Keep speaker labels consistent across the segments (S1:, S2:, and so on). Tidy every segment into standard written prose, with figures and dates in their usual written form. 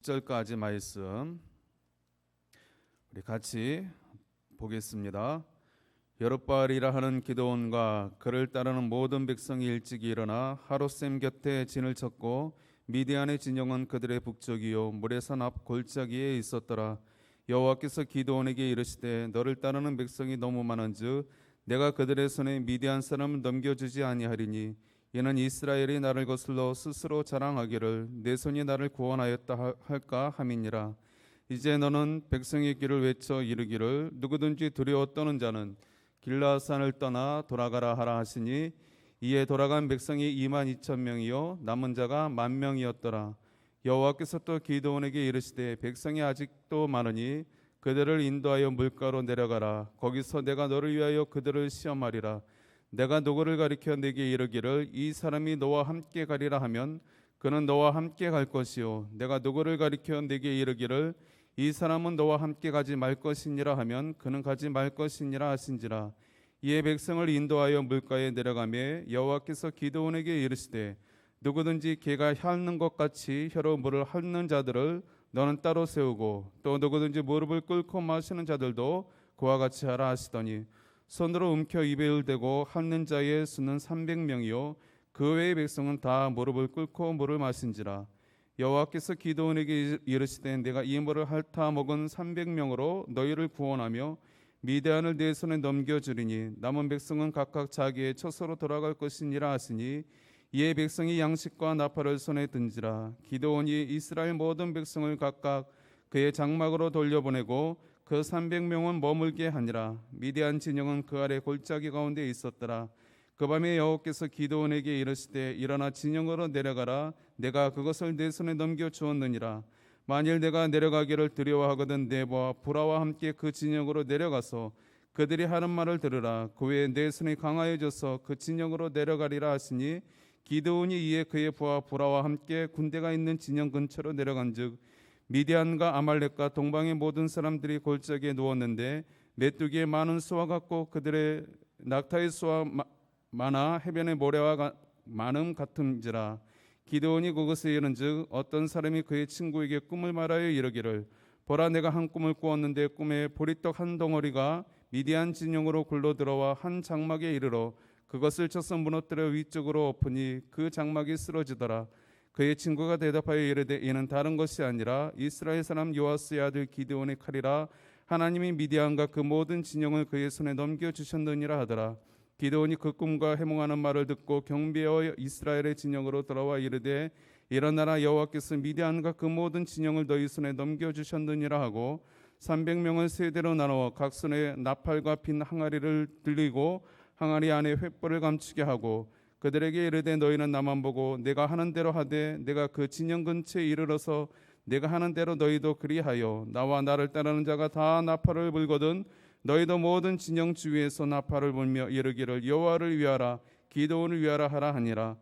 S1: 절까지 말씀 우리 같이 보겠습니다. 여룻바알이라 하는 기드온과 그를 따르는 모든 백성이 일찍이 일어나 하롯셈 곁에 진을 쳤고 미디안의 진영은 그들의 북쪽이요 모레산 앞 골짜기에 있었더라. 여호와께서 기드온에게 이르시되 너를 따르는 백성이 너무 많은즉 내가 그들의 손에 미디안 사람을 넘겨주지 아니하리니 이는 이스라엘이 나를 거슬러 스스로 자랑하기를 내 손이 나를 구원하였다 할까 함이니라. 이제 너는 백성의 길을 외쳐 이르기를 누구든지 두려워 떠는 자는 길라산을 떠나 돌아가라 하라 하시니 이에 돌아간 백성이 22,000명이요 남은 자가 10,000명이었더라. 여호와께서 또 기드온에게 이르시되 백성이 아직도 많으니 그들을 인도하여 물가로 내려가라. 거기서 내가 너를 위하여 그들을 시험하리라. 내가 누구를 가리켜 내게 이르기를 이 사람이 너와 함께 가리라 하면 그는 너와 함께 갈 것이요 내가 누구를 가리켜 내게 이르기를 이 사람은 너와 함께 가지 말 것이니라 하면 그는 가지 말 것이니라 하신지라. 이에 백성을 인도하여 물가에 내려가매 여호와께서 기드온에게 이르시되 누구든지 개가 핥는 것 같이 혀로 물을 핥는 자들을 너는 따로 세우고 또 누구든지 무릎을 꿇고 마시는 자들도 그와 같이 하라 하시더니 손으로 움켜 입에 대고 핥는 자의 수는 300명이요 그 외의 백성은 다 무릎을 꿇고 물을 마신지라. 여호와께서 기드온에게 이르시되 내가 이 물을 핥아 먹은 300명으로 너희를 구원하며 미디안을 내 손에 넘겨주리니 남은 백성은 각각 자기의 처소로 돌아갈 것이니라 하시니 이에 백성이 양식과 나팔을 손에 든지라. 기드온이 이스라엘 모든 백성을 각각 그의 장막으로 돌려보내고 그 300명은 머물게 하니라. 미디안 진영은 그 아래 골짜기 가운데 있었더라. 그 밤에 여호와께서 기드온에게 이르시되 일어나 진영으로 내려가라. 내가 그것을 내 손에 넘겨 주었느니라. 만일 내가 내려가기를 두려워하거든 네보와 브라와 함께 그 진영으로 내려가서 그들이 하는 말을 들으라. 그 후에 내 손이 강하여져서 그 진영으로 내려가리라 하시니 기드온이 이에 그의 부하 브라와 함께 군대가 있는 진영 근처로 내려간즉 미디안과 아말렉과 동방의 모든 사람들이 골짜기에 누웠는데 메뚜기의 많은 수와 같고 그들의 낙타의 수와 많아 해변의 모래와 많음 같은지라. 기드온이 그것에 이른즉 어떤 사람이 그의 친구에게 꿈을 말하여 이르기를 보라 내가 한 꿈을 꾸었는데 꿈에 보리떡 한 덩어리가 미디안 진영으로 굴러 들어와 한 장막에 이르러 그것을 쳐서 무너뜨려 위쪽으로 엎으니 그 장막이 쓰러지더라. 그의 친구가 대답하여 이르되 이는 다른 것이 아니라 이스라엘 사람 요아스의 아들 기드온의 칼이라. 하나님이 미디안과 그 모든 진영을 그의 손에 넘겨주셨느니라 하더라. 기드온이 그 꿈과 해몽하는 말을 듣고 경배하여 이스라엘의 진영으로 돌아와 이르되 일어나라 여호와께서 미디안과 그 모든 진영을 너희 손에 넘겨주셨느니라 하고 300명을 세 대로 나누어 각 손에 나팔과 빈 항아리를 들리고 항아리 안에 횃불을 감추게 하고 그들에게 이르되 너희는 나만 보고 내가 하는 대로 하되 내가 그 진영 근처에 이르러서 내가 하는 대로 너희도 그리하여 나와 나를 따르는 자가 다 나팔을 불거든 너희도 모든 진영 주위에서 나팔을 불며 이르기를 여호와를 위하라 기드온을 위하라 하라 하니라.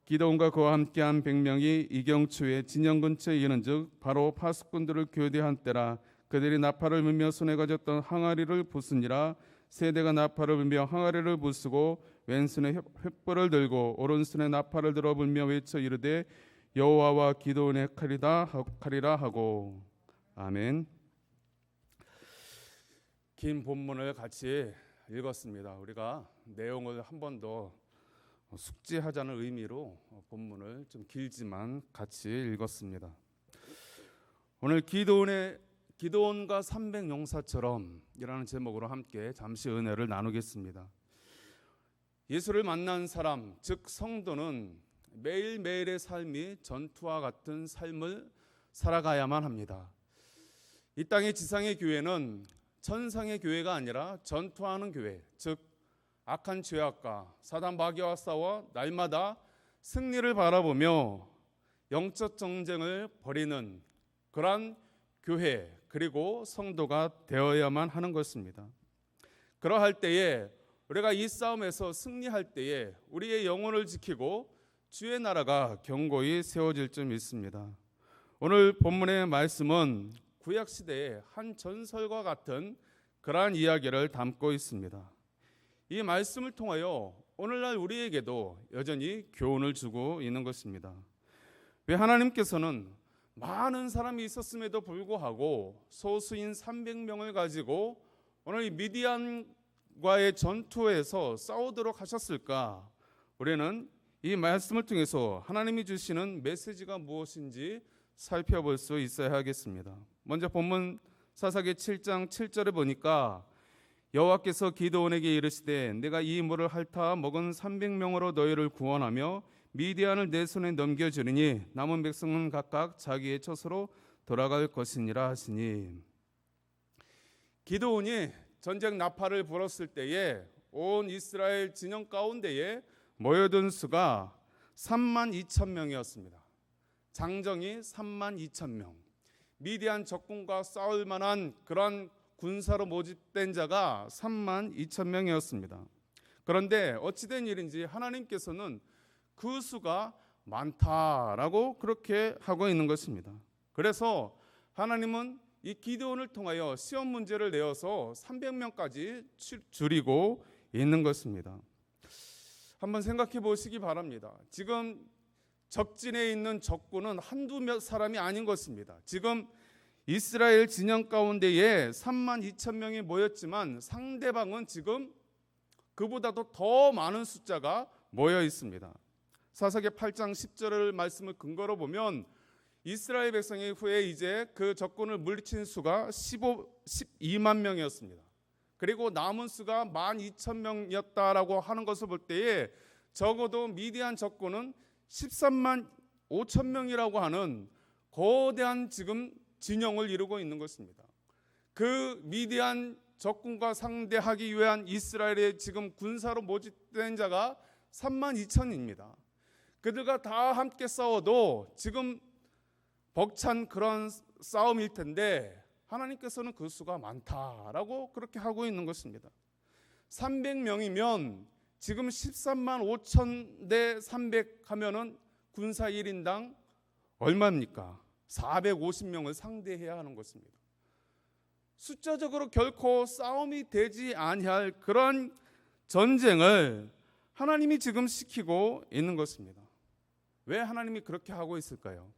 S1: 기드온과 그와 함께한 100명이 이경초에 진영 근처에 이른즉 바로 파수꾼들을 교대한 때라. 그들이 나팔을 불며 손에 가졌던 항아리를 부수니라. 세대가 나팔을 불며 항아리를 부수고 왼손에 횃불을 들고 오른손에 나팔을 들어 불며 외쳐 이르되 여호와와 기드온의 칼이라 하고. 아멘. 긴 본문을 같이 읽었습니다. 우리가 내용을 한 번 더 숙지하자는 의미로 본문을 좀 길지만 같이 읽었습니다. 오늘 기드온과 300용사처럼 이라는 제목으로 함께 잠시 은혜를 나누겠습니다. 예수를 만난 사람, 즉 성도는 매일매일의 삶이 전투와 같은 삶을 살아가야만 합니다. 이 땅의 지상의 교회는 천상의 교회가 아니라 전투하는 교회, 즉 악한 죄악과 사단 마귀와 싸워 날마다 승리를 바라보며 영적 전쟁을 벌이는 그러한 교회 그리고 성도가 되어야만 하는 것입니다. 그러할 때에 우리가 이 싸움에서 승리할 때에 우리의 영혼을 지키고 주의 나라가 견고히 세워질 줄 믿습니다. 오늘 본문의 말씀은 구약시대의 한 전설과 같은 그러한 이야기를 담고 있습니다. 이 말씀을 통하여 오늘날 우리에게도 여전히 교훈을 주고 있는 것입니다. 왜 하나님께서는 많은 사람이 있었음에도 불구하고 소수인 300명을 가지고 오늘 이 미디안과의 전투에서 싸우도록 하셨을까? 우리는 이 말씀을 통해서 하나님이 주시는 메시지가 무엇인지 살펴볼 수 있어야 하겠습니다. 먼저 본문 사사기 7장 7절에 보니까 여호와께서 기드온에게 이르시되 내가 이 물을 핥아 먹은 300명으로 너희를 구원하며 미디안을 내 손에 넘겨주리니 남은 백성은 각각 자기의 처소로 돌아갈 것이니라 하시니, 기드온이 전쟁 나팔을 불었을 때에 온 이스라엘 진영 가운데에 모여든 수가 32,000명이었습니다. 장정이 32,000명. 미디안 적군과 싸울 만한 그런 군사로 모집된 자가 32,000명이었습니다. 그런데 어찌된 일인지 하나님께서는 그 수가 많다라고 그렇게 하고 있는 것입니다. 그래서 하나님은 이 기드온을 통하여 시험 문제를 내어서 300명까지 줄이고 있는 것입니다. 한번 생각해 보시기 바랍니다. 지금 적진에 있는 적군은 한두 사람이 아닌 것입니다. 지금 이스라엘 진영 가운데에 32,000명이 모였지만 상대방은 지금 그보다도 더 많은 숫자가 모여 있습니다. 사사기 8장 10절을 말씀을 근거로 보면 이스라엘 백성이 후에 이제 그 적군을 물리친 수가 12만 명이었습니다. 그리고 남은 수가 12,000명이었다라고 하는 것을 볼 때에 적어도 미디안 적군은 13만 5천 명이라고 하는 거대한 지금 진영을 이루고 있는 것입니다. 그 미디안 적군과 상대하기 위한 이스라엘의 지금 군사로 모집된 자가 3만 2천입니다. 그들과 다 함께 싸워도 지금 벅찬 그런 싸움일 텐데 하나님께서는 그 수가 많다라고 그렇게 하고 있는 것입니다. 300명이면 지금 13만 5천 대 300 하면은 군사 1인당 얼마입니까? 450명을 상대해야 하는 것입니다. 숫자적으로 결코 싸움이 되지 아니할 그런 전쟁을 하나님이 지금 시키고 있는 것입니다. 왜 하나님이 그렇게 하고 있을까요?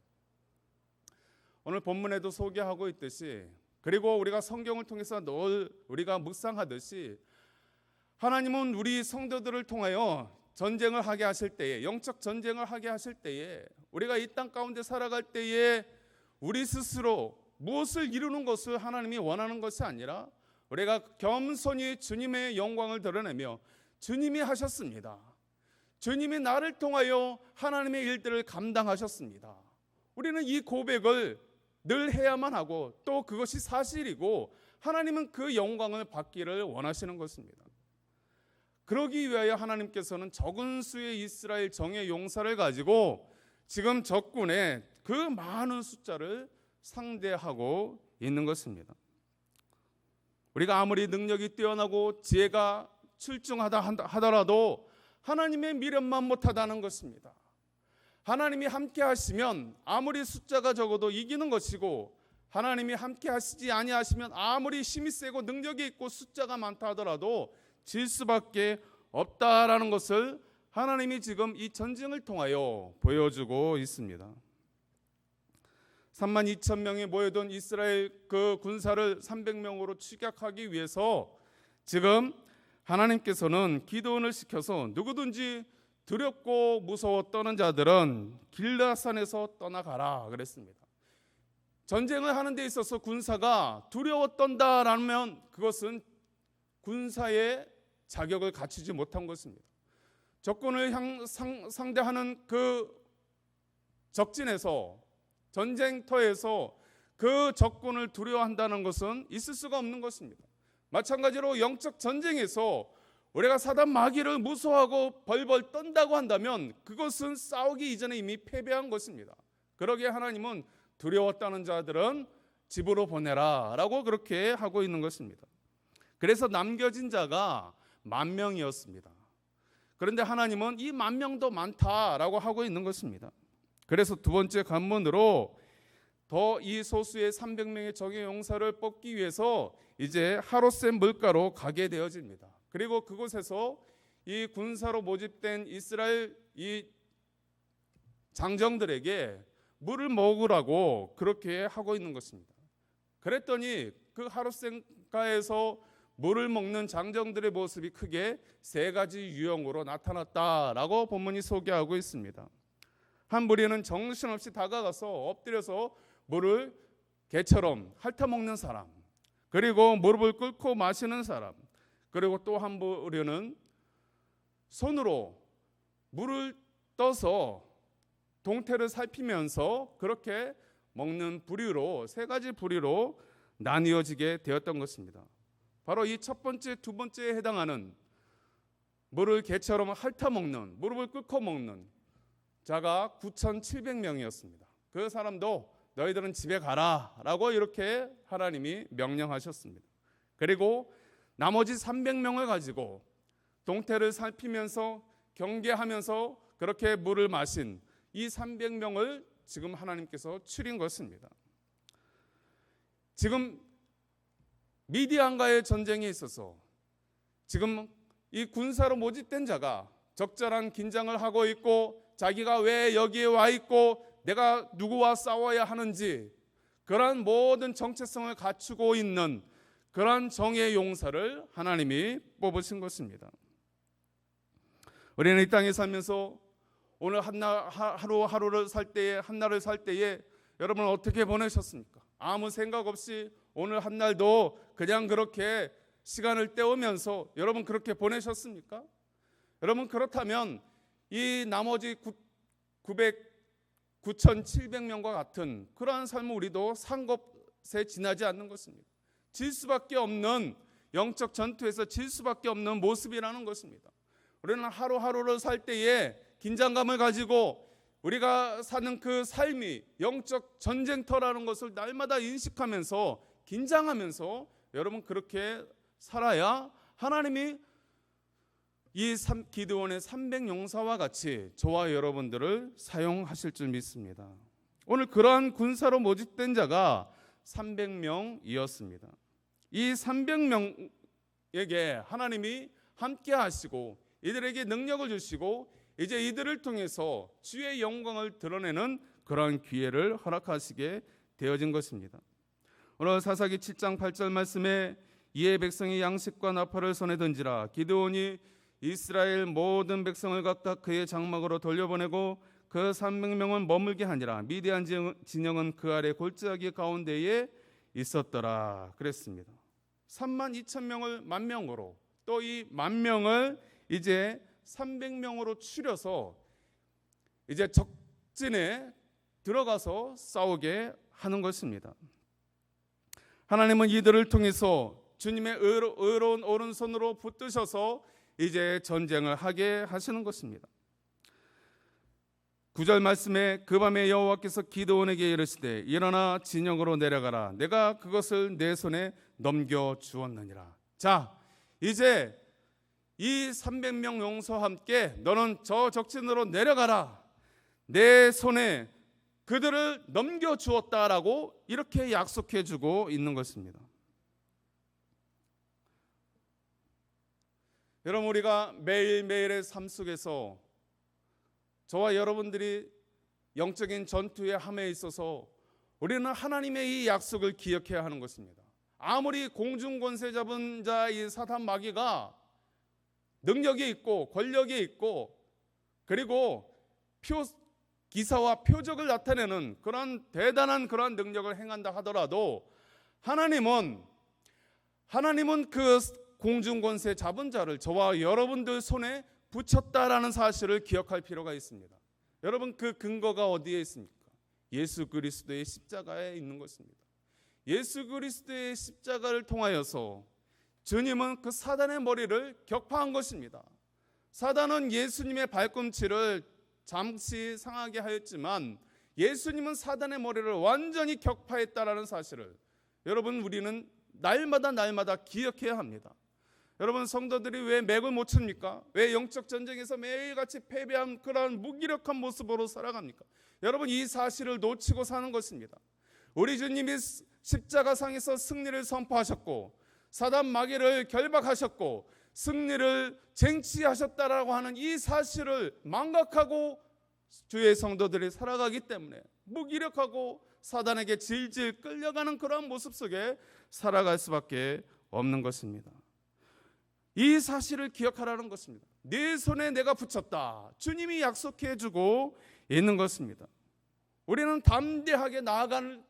S1: 오늘 본문에도 소개하고 있듯이, 그리고 우리가 성경을 통해서 늘 우리가 묵상하듯이, 하나님은 우리 성도들을 통하여 전쟁을 하게 하실 때에, 영적 전쟁을 하게 하실 때에, 우리가 이 땅 가운데 살아갈 때에 우리 스스로 무엇을 이루는 것을 하나님이 원하는 것이 아니라 우리가 겸손히 주님의 영광을 드러내며 주님이 하셨습니다. 주님이 나를 통하여 하나님의 일들을 감당하셨습니다. 우리는 이 고백을 늘 해야만 하고 또 그것이 사실이고 하나님은 그 영광을 받기를 원하시는 것입니다. 그러기 위하여 하나님께서는 적은 수의 이스라엘 정예 용사를 가지고 지금 적군의 그 많은 숫자를 상대하고 있는 것입니다. 우리가 아무리 능력이 뛰어나고 지혜가 출중하다 하더라도 하나님의 미련만 못하다는 것입니다. 하나님이 함께 하시면 아무리 숫자가 적어도 이기는 것이고, 하나님이 함께 하시지 아니하시면 아무리 힘이 세고 능력이 있고 숫자가 많다 하더라도 질 수밖에 없다라는 것을 하나님이 지금 이 전쟁을 통하여 보여주고 있습니다. 3만 2천 명이 모여든 이스라엘 그 군사를 300명으로 추격하기 위해서 지금 하나님께서는 기드온을 시켜서 누구든지 두렵고 무서워 떠는 자들은 길라산에서 떠나가라 그랬습니다. 전쟁을 하는 데 있어서 군사가 두려워 떤다라면 그것은 군사의 자격을 갖추지 못한 것입니다. 적군을 상대하는 그 적진에서, 전쟁터에서 그 적군을 두려워한다는 것은 있을 수가 없는 것입니다. 마찬가지로 영적 전쟁에서 우리가 사단 마귀를 무서워하고 벌벌 떤다고 한다면 그것은 싸우기 이전에 이미 패배한 것입니다. 그러기에 하나님은 두려웠다는 자들은 집으로 보내라 라고 그렇게 하고 있는 것입니다. 그래서 남겨진 자가 10,000명이었습니다. 그런데 하나님은 이 10,000명도 많다라고 하고 있는 것입니다. 그래서 두 번째 관문으로 더 이 소수의 300명의 적의 용사를 뽑기 위해서 이제 하롯셈 물가로 가게 되어집니다. 그리고 그곳에서 이 군사로 모집된 이스라엘 이 장정들에게 물을 먹으라고 그렇게 하고 있는 것입니다. 그랬더니 그 하룻생가에서 물을 먹는 장정들의 모습이 크게 세 가지 유형으로 나타났다라고 본문이 소개하고 있습니다. 한 무리는 정신없이 다가가서 엎드려서 물을 개처럼 핥아먹는 사람, 그리고 무릎을 꿇고 마시는 사람, 그리고 또 한 무리는 손으로 물을 떠서 동태를 살피면서 그렇게 먹는 부류로, 세 가지 부류로 나뉘어지게 되었던 것입니다. 바로 이 첫 번째, 두 번째에 해당하는 물을 개처럼 핥아먹는, 무릎을 꿇고 먹는 자가 9,700명이었습니다. 그 사람도 너희들은 집에 가라 라고 이렇게 하나님이 명령하셨습니다. 그리고 나머지 300명을 가지고 동태를 살피면서 경계하면서 그렇게 물을 마신 이 300명을 지금 하나님께서 추린 것입니다. 지금 미디안과의 전쟁에 있어서 지금 이 군사로 모집된 자가 적절한 긴장을 하고 있고, 자기가 왜 여기에 와 있고 내가 누구와 싸워야 하는지 그러한 모든 정체성을 갖추고 있는 그러한 정의 용사를 하나님이 뽑으신 것입니다. 우리는 이 땅에 살면서 오늘 하루하루를 살 때에, 한날을 살 때에 여러분 어떻게 보내셨습니까? 아무 생각 없이 오늘 한날도 그냥 그렇게 시간을 때우면서 여러분 그렇게 보내셨습니까? 여러분 그렇다면 이 나머지 9,700명과 같은 그러한 삶을 우리도 산 것에 지나지 않는 것입니다. 질 수밖에 없는, 영적 전투에서 질 수밖에 없는 모습이라는 것입니다. 우리는 하루하루를 살 때에 긴장감을 가지고 우리가 사는 그 삶이 영적 전쟁터라는 것을 날마다 인식하면서 긴장하면서 여러분 그렇게 살아야 하나님이 이 기드온의 300용사와 같이 저와 여러분들을 사용하실 줄 믿습니다. 오늘 그러한 군사로 모집된 자가 300명이었습니다. 이 300명에게 하나님이 함께 하시고 이들에게 능력을 주시고 이제 이들을 통해서 주의 영광을 드러내는 그러한 기회를 허락하시게 되어진 것입니다. 오늘 사사기 7장 8절 말씀에 이에 백성이 양식과 나팔을 손에 던지라. 기드온이 이스라엘 모든 백성을 각각 그의 장막으로 돌려보내고 그 300명은 머물게 하니라. 미디안 진영은 그 아래 골짜기 가운데에 있었더라. 그랬습니다. 32,000명을 10,000명으로, 또 이 10,000명을 이제 300명으로 추려서 이제 적진에 들어가서 싸우게 하는 것입니다. 하나님은 이들을 통해서 주님의 의로운 오른손으로 붙드셔서 이제 전쟁을 하게 하시는 것입니다. 9절 말씀에 그 밤에 여호와께서 기드온에게 이르시되 일어나 진영으로 내려가라. 내가 그것을 내 손에 넘겨 주었느니라. 자, 이제 이 300명 용사와 함께 너는 저 적진으로 내려가라. 내 손에 그들을 넘겨 주었다라고 이렇게 약속해 주고 있는 것입니다. 여러분, 우리가 매일매일의 삶 속에서 저와 여러분들이 영적인 전투의 함에 있어서 우리는 하나님의 이 약속을 기억해야 하는 것입니다. 아무리 공중권세 잡은 자 이 사단 마귀가 능력이 있고 권력이 있고 그리고 기사와 표적을 나타내는 그런 대단한 그런 능력을 행한다 하더라도 하나님은 그 공중권세 잡은 자를 저와 여러분들 손에 붙였다라는 사실을 기억할 필요가 있습니다. 여러분, 그 근거가 어디에 있습니까? 예수 그리스도의 십자가에 있는 것입니다. 예수 그리스도의 십자가를 통하여서 주님은 그 사단의 머리를 격파한 것입니다. 사단은 예수님의 발꿈치를 잠시 상하게 하였지만 예수님은 사단의 머리를 완전히 격파했다라는 사실을 여러분, 우리는 날마다 기억해야 합니다. 여러분, 성도들이 왜 맥을 못 칩니까? 왜 영적 전쟁에서 매일같이 패배한 그런 무기력한 모습으로 살아갑니까? 여러분, 이 사실을 놓치고 사는 것입니다. 우리 주님이 십자가상에서 승리를 선포하셨고 사단 마귀를 결박하셨고 승리를 쟁취하셨다라고 하는 이 사실을 망각하고 주의 성도들이 살아가기 때문에 무기력하고 사단에게 질질 끌려가는 그러한 모습 속에 살아갈 수밖에 없는 것입니다. 이 사실을 기억하라는 것입니다. 내 손에 내가 붙였다. 주님이 약속해 주고 있는 것입니다. 우리는 담대하게 나아가는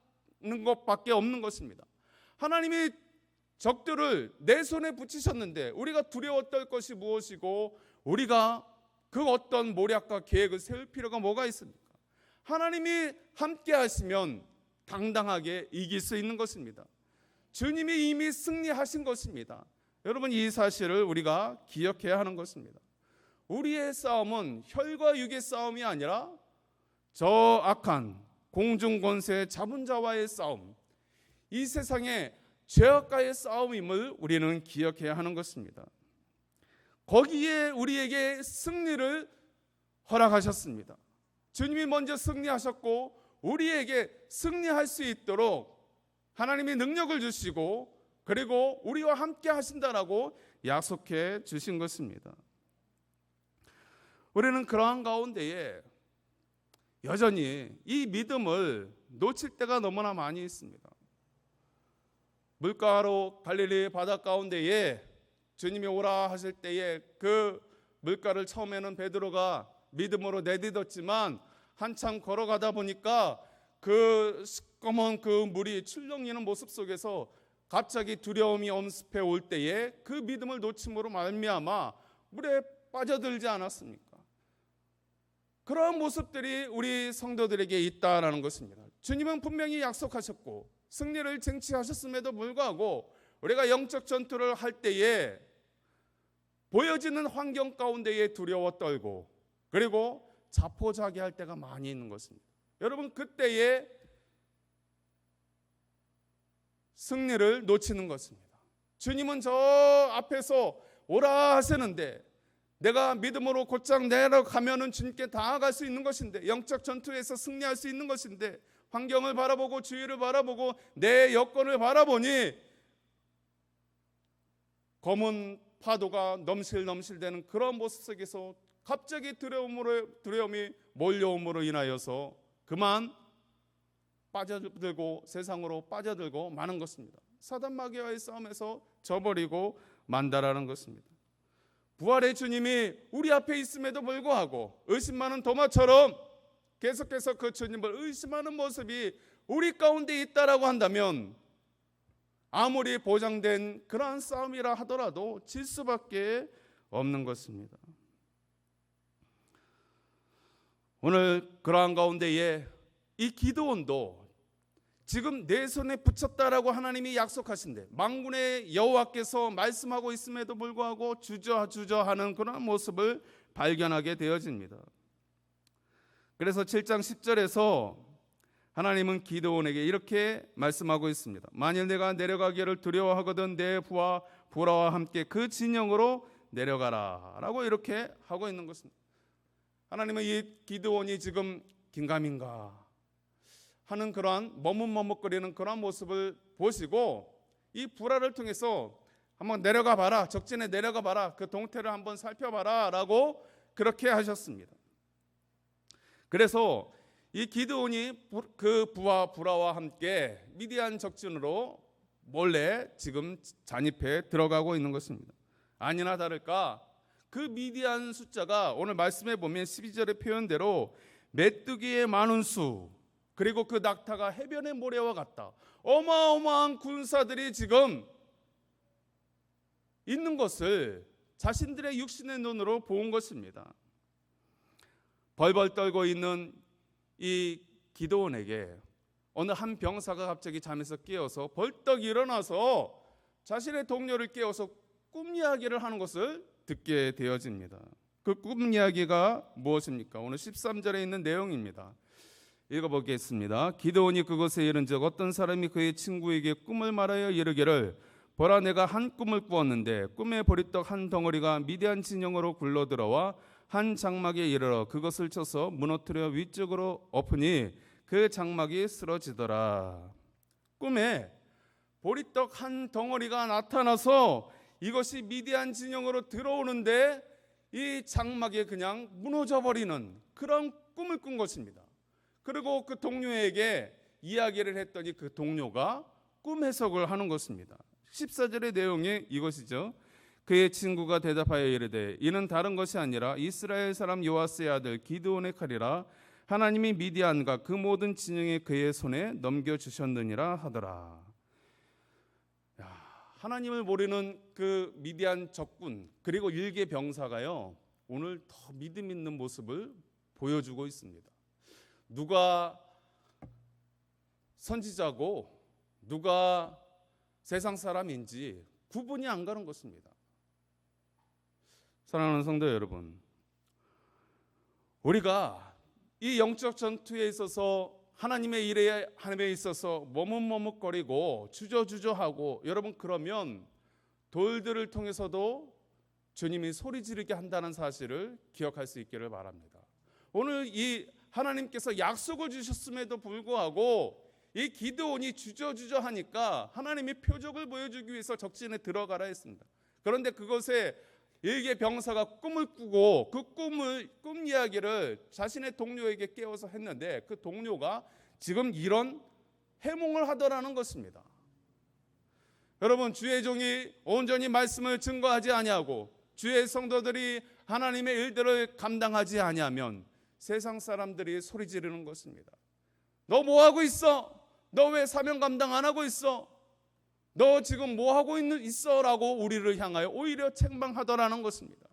S1: 것밖에 없는 것입니다. 하나님이 적들을 내 손에 붙이셨는데 우리가 두려워 떨 것이 무엇이고 우리가 그 어떤 모략과 계획을 세울 필요가 뭐가 있습니까? 하나님이 함께 하시면 당당하게 이길 수 있는 것입니다. 주님이 이미 승리하신 것입니다. 여러분, 이 사실을 우리가 기억해야 하는 것입니다. 우리의 싸움은 혈과 육의 싸움이 아니라 저 악한 공중권세 잡은 자와의 싸움, 이 세상의 죄악과의 싸움임을 우리는 기억해야 하는 것입니다. 거기에 우리에게 승리를 허락하셨습니다. 주님이 먼저 승리하셨고 우리에게 승리할 수 있도록 하나님이 능력을 주시고 그리고 우리와 함께 하신다라고 약속해 주신 것입니다. 우리는 그러한 가운데에 여전히 이 믿음을 놓칠 때가 너무나 많이 있습니다. 물가로 갈릴리 바다 가운데에 주님이 오라 하실 때에 그 물가를 처음에는 베드로가 믿음으로 내딛었지만 한참 걸어가다 보니까 그 시꺼먼 그 물이 출렁이는 모습 속에서 갑자기 두려움이 엄습해 올 때에 그 믿음을 놓침으로 말미암아 물에 빠져들지 않았습니까? 그러한 모습들이 우리 성도들에게 있다라는 것입니다. 주님은 분명히 약속하셨고 승리를 쟁취하셨음에도 불구하고 우리가 영적 전투를 할 때에 보여지는 환경 가운데에 두려워 떨고 그리고 자포자기할 때가 많이 있는 것입니다. 여러분, 그때에 승리를 놓치는 것입니다. 주님은 저 앞에서 오라 하시는데 내가 믿음으로 곧장 내려가면은 주님께 다가갈 수 있는 것인데, 영적 전투에서 승리할 수 있는 것인데, 환경을 바라보고 주위를 바라보고 내 여건을 바라보니 검은 파도가 넘실넘실대는 그런 모습 속에서 갑자기 두려움이 몰려옴으로 인하여서 그만 빠져들고 세상으로 빠져들고 마는 것입니다. 사단 마귀와의 싸움에서 져버리고 만다라는 것입니다. 부활의 주님이 우리 앞에 있음에도 불구하고 의심 많은 도마처럼 계속해서 그 주님을 의심하는 모습이 우리 가운데 있다라고 한다면 아무리 보장된 그러한 싸움이라 하더라도 질 수밖에 없는 것입니다. 오늘 그러한 가운데에 이 기드온도 지금 내 손에 붙였다라고 하나님이 약속하신데 만군의 여호와께서 말씀하고 있음에도 불구하고 주저하는 그런 모습을 발견하게 되어집니다. 그래서 7장 10절에서 하나님은 기드온에게 이렇게 말씀하고 있습니다. 만일 내가 내려가기를 두려워하거든 내 부하 보라와 함께 그 진영으로 내려가라 라고 이렇게 하고 있는 것입니다. 하나님은 이 기드온이 지금 긴가민가 하는 그러한 머뭇머뭇거리는 그러한 모습을 보시고 이 불화를 통해서 한번 내려가 봐라, 적진에 내려가 봐라, 그 동태를 한번 살펴봐라 라고 그렇게 하셨습니다. 그래서 이 기드온이 그 부하 불화와 함께 미디안 적진으로 몰래 지금 잔입해 들어가고 있는 것입니다. 아니나 다를까 그 미디안 숫자가 오늘 말씀해 보면 12절의 표현대로 메뚜기의 많은 수 그리고 그 낙타가 해변의 모래와 같다. 어마어마한 군사들이 지금 있는 것을 자신들의 육신의 눈으로 본 것입니다. 벌벌 떨고 있는 이 기드온에게 어느 한 병사가 갑자기 잠에서 깨어서 벌떡 일어나서 자신의 동료를 깨워서 꿈 이야기를 하는 것을 듣게 되어집니다. 그 꿈 이야기가 무엇입니까? 오늘 13절에 있는 내용입니다. 읽어보겠습니다. 기드온이 그곳에 이른즉 어떤 사람이 그의 친구에게 꿈을 말하여 이르기를 보라 내가 한 꿈을 꾸었는데 꿈에 보리떡 한 덩어리가 미디안 진영으로 굴러들어와 한 장막에 이르러 그것을 쳐서 무너뜨려 위쪽으로 엎으니 그 장막이 쓰러지더라. 꿈에 보리떡 한 덩어리가 나타나서 이것이 미디안 진영으로 들어오는데 이 장막에 그냥 무너져 버리는 그런 꿈을 꾼 것입니다. 그리고 그 동료에게 이야기를 했더니 그 동료가 꿈 해석을 하는 것입니다. 14절의 내용이 이것이죠. 그의 친구가 대답하여 이르되 이는 다른 것이 아니라 이스라엘 사람 요아스의 아들 기드온의 칼이라 하나님이 미디안과 그 모든 진영에 그의 손에 넘겨주셨느니라 하더라. 하나님을 모르는 그 미디안 적군 그리고 일개 병사가요, 오늘 더 믿음 있는 모습을 보여주고 있습니다. 누가 선지자고 누가 세상 사람인지 구분이 안 가는 것입니다. 사랑하는 성도 여러분, 우리가 이 영적 전투에 있어서 하나님의 일에 함에 있어서 머뭇머뭇거리고 주저주저하고, 여러분 그러면 돌들을 통해서도 주님이 소리 지르게 한다는 사실을 기억할 수 있기를 바랍니다. 오늘 이 하나님께서 약속을 주셨음에도 불구하고 이 기드온이 주저주저하니까 하나님이 표적을 보여주기 위해서 적진에 들어가라 했습니다. 그런데 그것에 일개 병사가 꿈을 꾸고 그 꿈 이야기를 자신의 동료에게 깨워서 했는데 그 동료가 지금 이런 해몽을 하더라는 것입니다. 여러분, 주의 종이 온전히 말씀을 증거하지 아니하고 주의 성도들이 하나님의 일들을 감당하지 아니하면 세상 사람들이 소리 지르는 것입니다. 너 뭐 하고 있어? 너 왜 사명 감당 안 하고 있어? 너 지금 뭐 하고 있어? 라고 우리를 향하여 오히려 책망하더라는 것입니다.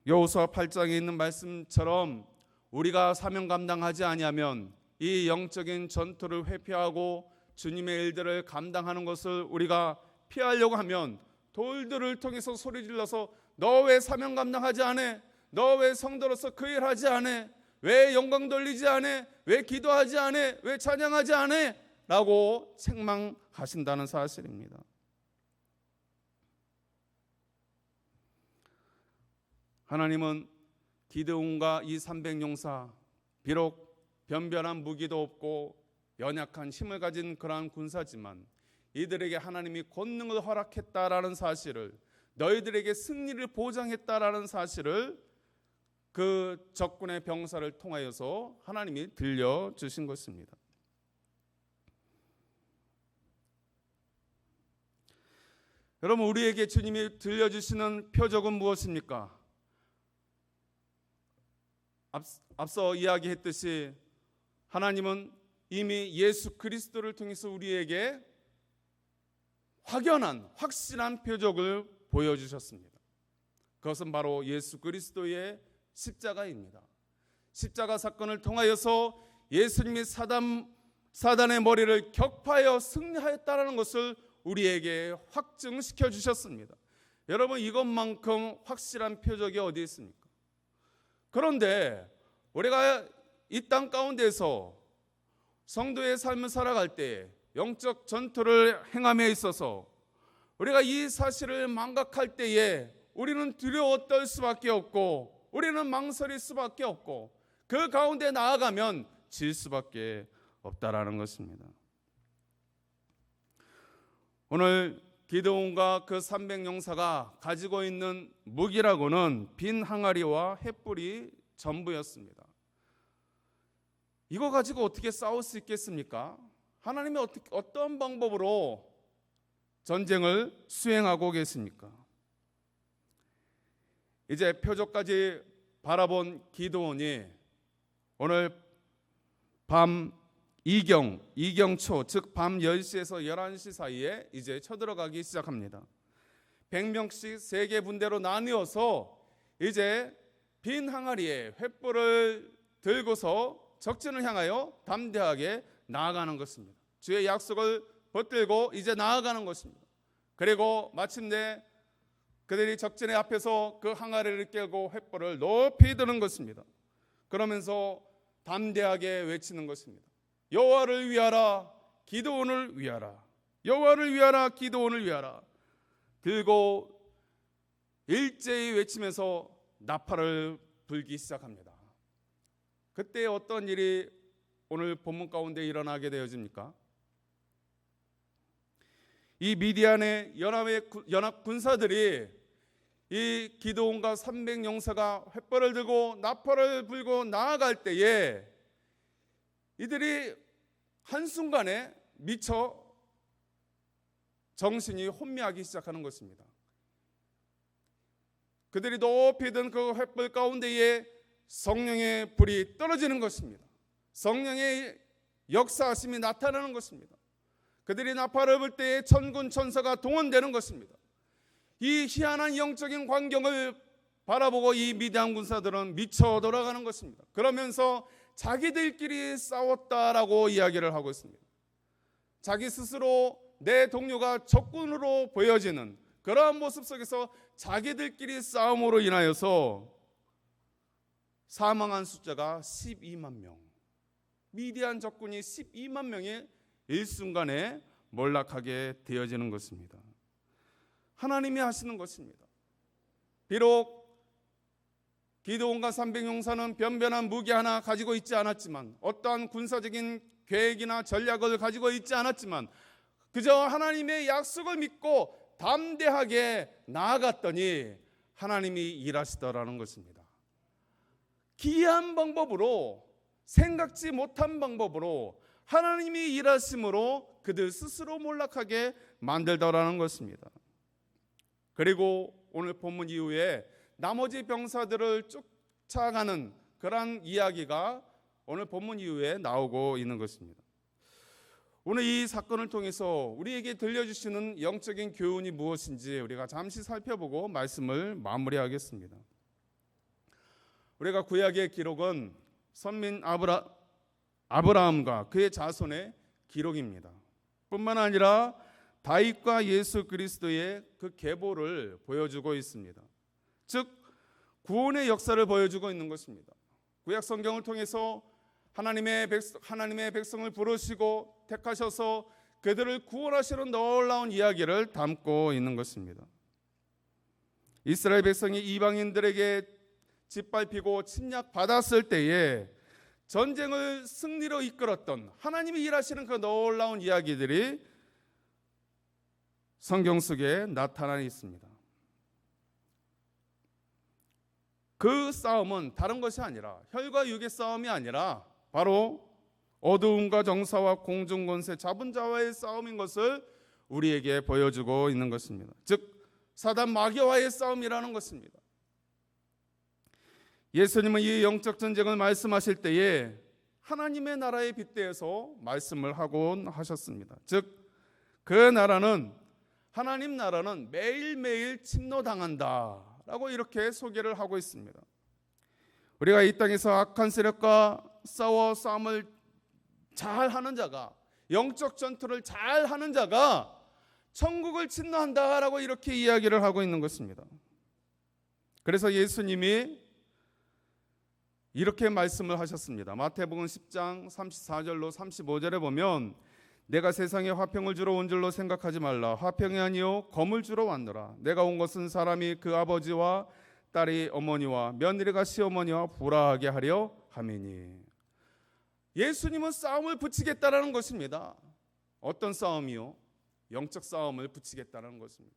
S1: 여호수아 8장에 있는 말씀처럼 우리가 사명 감당하지 아니하면 이 영적인 전투를 회피하고 주님의 일들을 감당하는 것을 우리가 피하려고 하면 돌들을 통해서 소리 질러서 너 왜 사명 감당하지 않아? 너 왜 성도로서 그 일 하지 않아? 왜 영광 돌리지 않아? 왜 기도하지 않아? 왜 찬양하지 않아? 라고 책망하신다는 사실입니다. 하나님은 기드온과 이 300용사, 비록 변변한 무기도 없고 연약한 힘을 가진 그러한 군사지만 이들에게 하나님이 권능을 허락했다라는 사실을, 너희들에게 승리를 보장했다라는 사실을 그 적군의 병사를 통하여서 하나님이 들려주신 것입니다. 여러분, 우리에게 주님이 들려주시는 표적은 무엇입니까? 앞서 이야기했듯이 하나님은 이미 예수 그리스도를 통해서 우리에게 확연한 확실한 표적을 보여주셨습니다. 그것은 바로 예수 그리스도의 십자가입니다. 십자가 사건을 통하여서 예수님이 사단의 머리를 격파하여 승리하였다는 것을 우리에게 확증시켜 주셨습니다. 여러분, 이것만큼 확실한 표적이 어디 있습니까? 그런데 우리가 이 땅 가운데서 성도의 삶을 살아갈 때 영적 전투를 행함에 있어서 우리가 이 사실을 망각할 때에 우리는 두려워 떨 수밖에 없고 우리는 망설일 수밖에 없고 그 가운데 나아가면 질 수밖에 없다라는 것입니다. 오늘 기드온과 그 300용사가 가지고 있는 무기라고는 빈 항아리와 횃불이 전부였습니다. 이거 가지고 어떻게 싸울 수 있겠습니까? 하나님이 어떤 방법으로 전쟁을 수행하고 계십니까? 이제 표적까지 바라본 기드온이 오늘 밤 이경초, 즉 밤 10시에서 11시 사이에 이제 쳐들어가기 시작합니다. 100명씩 3개 분대로 나뉘어서 이제 빈 항아리에 횃불을 들고서 적진을 향하여 담대하게 나아가는 것입니다. 주의 약속을 붙들고 이제 나아가는 것입니다. 그리고 마침내 그들이 적진의 앞에서 그 항아리를 깨고 횃불을 높이 드는 것입니다. 그러면서 담대하게 외치는 것입니다. 여호와를 위하라, 기드온을 위하라. 여호와를 위하라, 기드온을 위하라. 들고 일제히 외치면서 나팔을 불기 시작합니다. 그때 어떤 일이 오늘 본문 가운데 일어나게 되어집니까? 이 미디안의 연합 군사들이 이 기드온과 300용사가 횃불을 들고 나팔을 불고 나아갈 때에 이들이 한순간에 미쳐 정신이 혼미하기 시작하는 것입니다. 그들이 높이 든 그 횃불 가운데에 성령의 불이 떨어지는 것입니다. 성령의 역사하심이 나타나는 것입니다. 그들이 나팔을 불 때에 천군 천사가 동원되는 것입니다. 이 희한한 영적인 광경을 바라보고 이 미디안 군사들은 미쳐 돌아가는 것입니다. 그러면서 자기들끼리 싸웠다라고 이야기를 하고 있습니다. 자기 스스로 내 동료가 적군으로 보여지는 그러한 모습 속에서 자기들끼리 싸움으로 인하여서 사망한 숫자가 12만 명, 미디안 적군이 12만 명이 일순간에 몰락하게 되어지는 것입니다. 하나님이 하시는 것입니다. 비록 기드온과 300용사는 변변한 무기 하나 가지고 있지 않았지만, 어떠한 군사적인 계획이나 전략을 가지고 있지 않았지만, 그저 하나님의 약속을 믿고 담대하게 나아갔더니 하나님이 일하시더라는 것입니다. 기이한 방법으로, 생각지 못한 방법으로 하나님이 일하심으로 그들 스스로 몰락하게 만들더라는 것입니다. 그리고 오늘 본문 이후에 나머지 병사들을 쫓아가는 그러한 이야기가 오늘 본문 이후에 나오고 있는 것입니다. 오늘 이 사건을 통해서 우리에게 들려주시는 영적인 교훈이 무엇인지 우리가 잠시 살펴보고 말씀을 마무리하겠습니다. 우리가 구약의 기록은 선민 아브라함과 그의 자손의 기록입니다. 뿐만 아니라 다윗과 예수 그리스도의 그 계보를 보여주고 있습니다. 즉 구원의 역사를 보여주고 있는 것입니다. 구약 성경을 통해서 하나님의 백성을 부르시고 택하셔서 그들을 구원하시는 놀라운 이야기를 담고 있는 것입니다. 이스라엘 백성이 이방인들에게 짓밟히고 침략받았을 때에 전쟁을 승리로 이끌었던 하나님이 일하시는 그 놀라운 이야기들이 성경 속에 나타나 있습니다. 그 싸움은 다른 것이 아니라, 혈과 육의 싸움이 아니라 바로 어두움과 정사와 공중 권세 잡은 자와의 싸움인 것을 우리에게 보여주고 있는 것입니다. 즉 사단 마귀와의 싸움이라는 것입니다. 예수님은 이 영적 전쟁을 말씀하실 때에 하나님의 나라에 빗대어서 말씀을 하곤 하셨습니다. 즉 그 나라는, 하나님 나라는 매일매일 침노당한다라고 이렇게 소개를 하고 있습니다. 우리가 이 땅에서 악한 세력과 싸움을 잘 하는 자가, 영적 전투를 잘 하는 자가 천국을 침노한다라고 이렇게 이야기를 하고 있는 것입니다. 그래서 예수님이 이렇게 말씀을 하셨습니다. 마태복음 10장 34절로 35절에 보면, 내가 세상에 화평을 주러 온 줄로 생각하지 말라. 화평이 아니요 검을 주러 왔노라. 내가 온 것은 사람이 그 아버지와 딸이 어머니와 며느리가 시어머니와 불화하게 하려 함이니. 예수님은 싸움을 붙이겠다라는 것입니다. 어떤 싸움이요? 영적 싸움을 붙이겠다는 것입니다.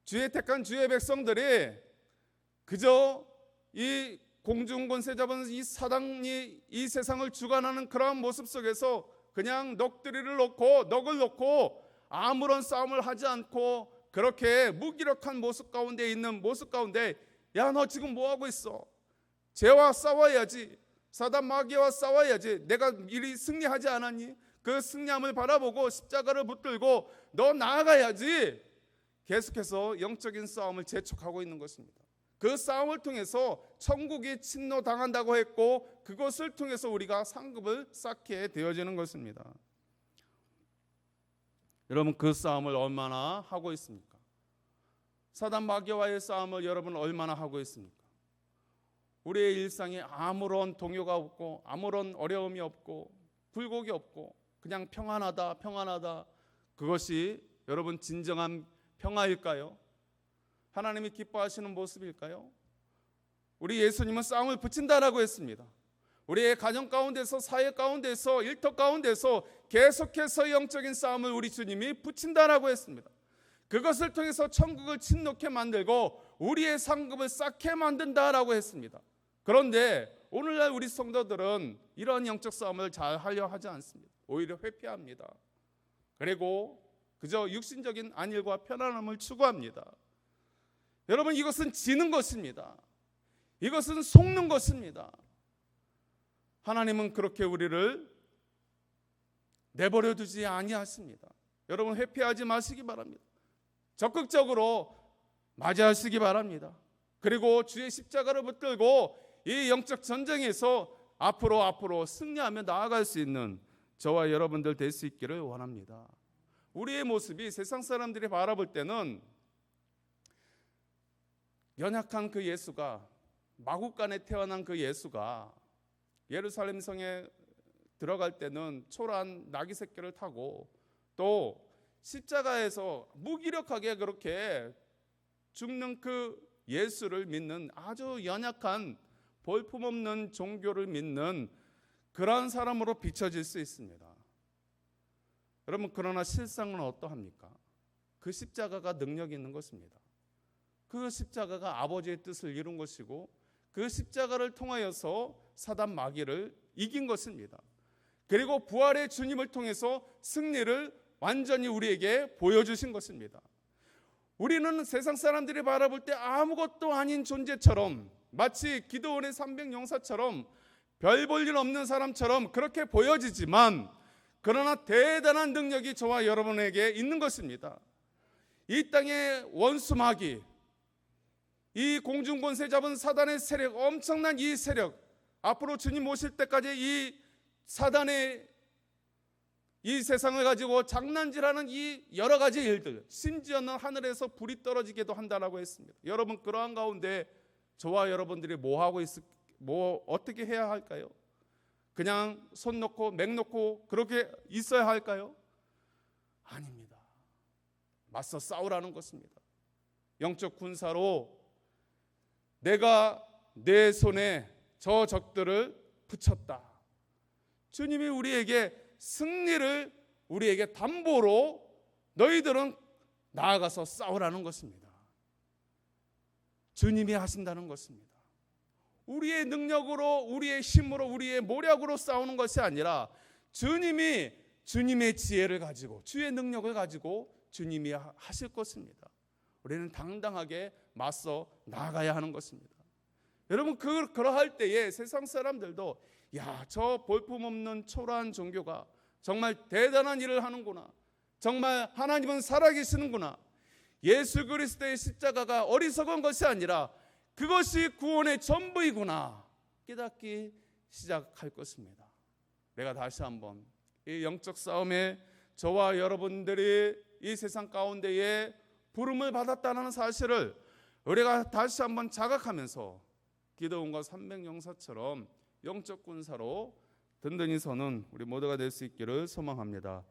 S1: 주의 택한 주의 백성들이 그저 이 공중권세 잡은 이 사단이 이 세상을 주관하는 그러한 모습 속에서 그냥 넋을 놓고 아무런 싸움을 하지 않고 그렇게 무기력한 모습 가운데 있는 모습 가운데, 야, 너 지금 뭐 하고 있어? 죄와 싸워야지, 사단 마귀와 싸워야지, 내가 이리 승리하지 않았니? 그 승리함을 바라보고 십자가를 붙들고 너 나아가야지, 계속해서 영적인 싸움을 재촉하고 있는 것입니다. 그 싸움을 통해서 천국이 침노당한다고 했고, 그것을 통해서 우리가 상급을 쌓게 되어지는 것입니다. 여러분, 그 싸움을 얼마나 하고 있습니까? 사단 마귀와의 싸움을 여러분 얼마나 하고 있습니까? 우리의 일상에 아무런 동요가 없고 아무런 어려움이 없고 굴곡이 없고 그냥 평안하다. 그것이 여러분 진정한 평화일까요? 하나님이 기뻐하시는 모습일까요? 우리 예수님은 싸움을 붙인다라고 했습니다. 우리의 가정 가운데서, 사회 가운데서, 일터 가운데서 계속해서 영적인 싸움을 우리 주님이 붙인다라고 했습니다. 그것을 통해서 천국을 침노케 만들고 우리의 상급을 쌓게 만든다라고 했습니다. 그런데 오늘날 우리 성도들은 이러한 영적 싸움을 잘 하려 하지 않습니다. 오히려 회피합니다. 그리고 그저 육신적인 안일과 편안함을 추구합니다. 여러분, 이것은 지는 것입니다. 이것은 속는 것입니다. 하나님은 그렇게 우리를 내버려 두지 아니하십니다. 여러분, 회피하지 마시기 바랍니다. 적극적으로 맞이하시기 바랍니다. 그리고 주의 십자가를 붙들고 이 영적 전쟁에서 앞으로 승리하며 나아갈 수 있는 저와 여러분들 될 수 있기를 원합니다. 우리의 모습이 세상 사람들이 바라볼 때는 연약한 그 예수가, 마구간에 태어난 그 예수가 예루살렘 성에 들어갈 때는 초라한 나귀 새끼를 타고 또 십자가에서 무기력하게 그렇게 죽는 그 예수를 믿는 아주 연약한 볼품없는 종교를 믿는 그러한 사람으로 비춰질 수 있습니다. 여러분, 그러나 실상은 어떠합니까? 그 십자가가 능력이 있는 것입니다. 그 십자가가 아버지의 뜻을 이룬 것이고 그 십자가를 통하여서 사단 마귀를 이긴 것입니다. 그리고 부활의 주님을 통해서 승리를 완전히 우리에게 보여주신 것입니다. 우리는 세상 사람들이 바라볼 때 아무것도 아닌 존재처럼, 마치 기드온의 300용사처럼 별 볼 일 없는 사람처럼 그렇게 보여지지만, 그러나 대단한 능력이 저와 여러분에게 있는 것입니다. 이 땅의 원수 마귀, 이 공중 권세 잡은 사단의 세력, 엄청난 이 세력, 앞으로 주님 오실 때까지 이 사단의 이 세상을 가지고 장난질하는 이 여러 가지 일들, 심지어는 하늘에서 불이 떨어지기도 한다라고 했습니다. 여러분, 그러한 가운데 저와 여러분들이 어떻게 해야 할까요? 그냥 손 놓고 맥 놓고 그렇게 있어야 할까요? 아닙니다. 맞서 싸우라는 것입니다. 영적 군사로 내가 내 손에 저 적들을 붙였다. 주님이 우리에게 승리를 우리에게 담보로 너희들은 나아가서 싸우라는 것입니다. 주님이 하신다는 것입니다. 우리의 능력으로, 우리의 힘으로, 우리의 모략으로 싸우는 것이 아니라 주님이 주님의 지혜를 가지고, 주의 능력을 가지고 주님이 하실 것입니다. 우리는 당당하게 맞서 나아가야 하는 것입니다. 여러분, 그러할 때에 세상 사람들도 저 볼품없는 초라한 종교가 정말 대단한 일을 하는구나, 정말 하나님은 살아계시는구나, 예수 그리스도의 십자가가 어리석은 것이 아니라 그것이 구원의 전부이구나 깨닫기 시작할 것입니다. 내가 다시 한번 이 영적 싸움에 저와 여러분들이 이 세상 가운데에 부름을 받았다는 사실을 우리가 다시 한번 자각하면서 기드온과 300용사처럼 영적 군사로 든든히 서는 우리 모두가 될 수 있기를 소망합니다.